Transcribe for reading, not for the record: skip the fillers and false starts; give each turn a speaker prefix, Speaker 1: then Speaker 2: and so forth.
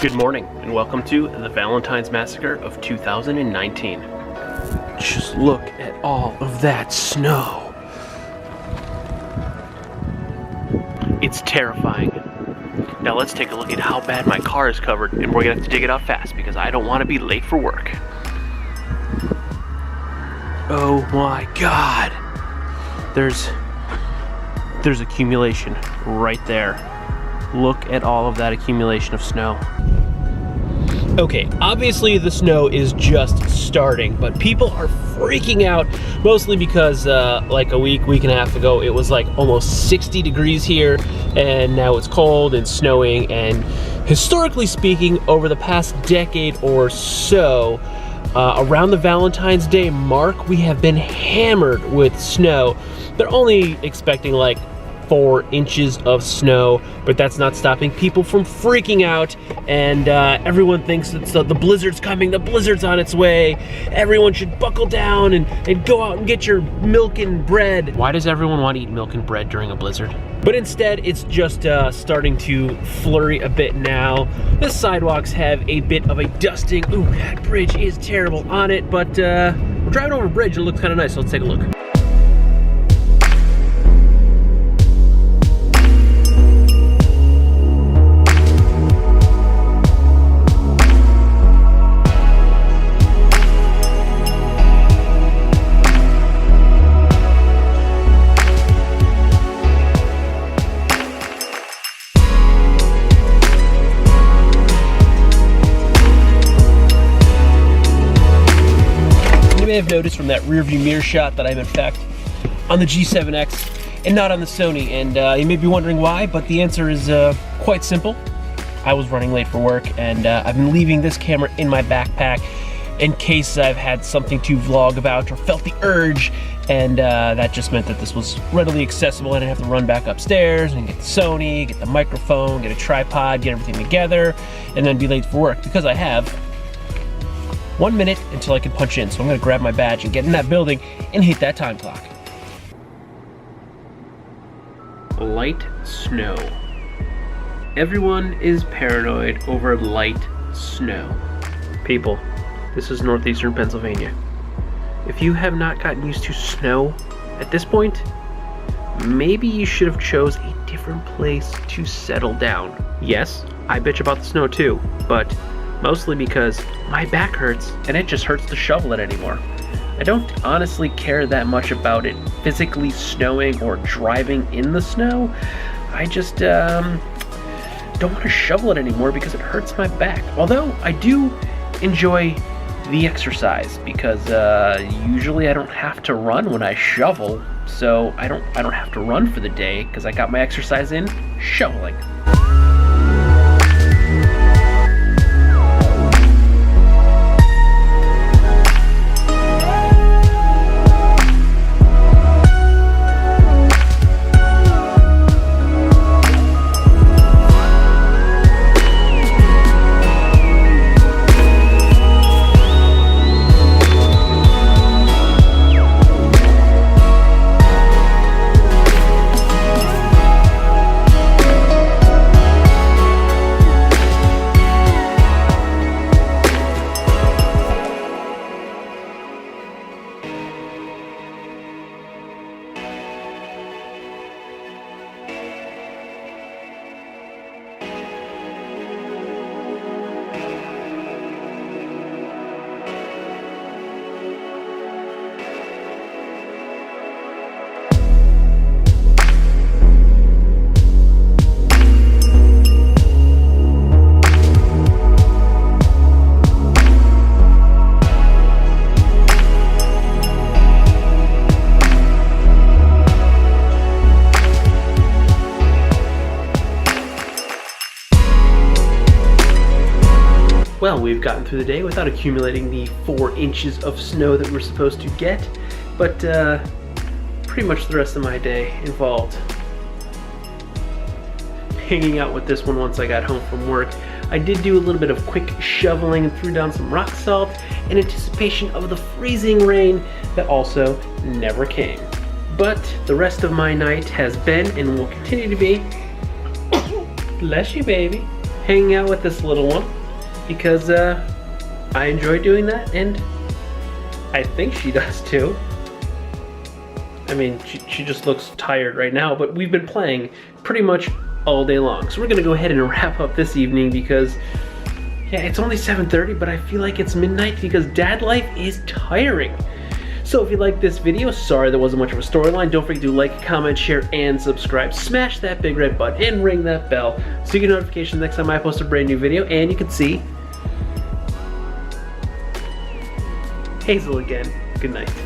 Speaker 1: Good morning, and welcome to the Valentine's Massacre of 2019. Just look at all of that snow. It's terrifying. Now let's take a look at how bad my car is covered, and we're gonna have to dig it out fast because I don't want to be late for work. Oh my God. There's accumulation right there. Look at all of that accumulation of snow. Okay, obviously the snow is just starting, but people are freaking out, mostly because like a week and a half ago, it was like almost 60 degrees here, and now it's cold and snowing, and historically speaking, over the past decade or so, around the Valentine's Day mark, we have been hammered with snow. They're only expecting like 4 inches of snow, but that's not stopping people from freaking out, and everyone thinks it's the blizzard's coming, the blizzard's on its way. Everyone should buckle down and go out and get your milk and bread. Why does everyone want to eat milk and bread during a blizzard? But instead, it's just starting to flurry a bit now. The sidewalks have a bit of a dusting. Ooh, that bridge is terrible on it, but we're driving over a bridge and it looks kind of nice, so let's take a look. You may have noticed from that rear view mirror shot that I'm in fact on the G7X and not on the Sony, and you may be wondering why, but the answer is quite simple. I was running late for work, and I've been leaving this camera in my backpack in case I've had something to vlog about or felt the urge, and that just meant that this was readily accessible. I didn't have to run back upstairs and get the Sony, get the microphone, get a tripod, get everything together, and then be late for work, because I have 1 minute until I can punch in. So I'm gonna grab my badge and get in that building and hit that time clock. Light snow. Everyone is paranoid over light snow. People, this is northeastern Pennsylvania. If you have not gotten used to snow at this point, maybe you should have chose a different place to settle down. Yes, I bitch about the snow too, but mostly because my back hurts and it just hurts to shovel it anymore. I don't honestly care that much about it physically snowing or driving in the snow. I just don't want to shovel it anymore because it hurts my back. Although I do enjoy the exercise because usually I don't have to run when I shovel, so I don't have to run for the day because I got my exercise in shoveling. Well, we've gotten through the day without accumulating the 4 inches of snow that we're supposed to get, but pretty much the rest of my day involved hanging out with this one once I got home from work. I did do a little bit of quick shoveling and threw down some rock salt in anticipation of the freezing rain that also never came. But the rest of my night has been and will continue to be, bless you baby, hanging out with this little one because I enjoy doing that, and I think she does too. I mean, she just looks tired right now, but we've been playing pretty much all day long. So we're gonna go ahead and wrap up this evening because, yeah, it's only 7:30, but I feel like it's midnight because dad life is tiring. So if you like this video, sorry there wasn't much of a storyline, don't forget to like, comment, share, and subscribe. Smash that big red button and ring that bell so you get notifications next time I post a brand new video, and you can see Hazel again. Good night.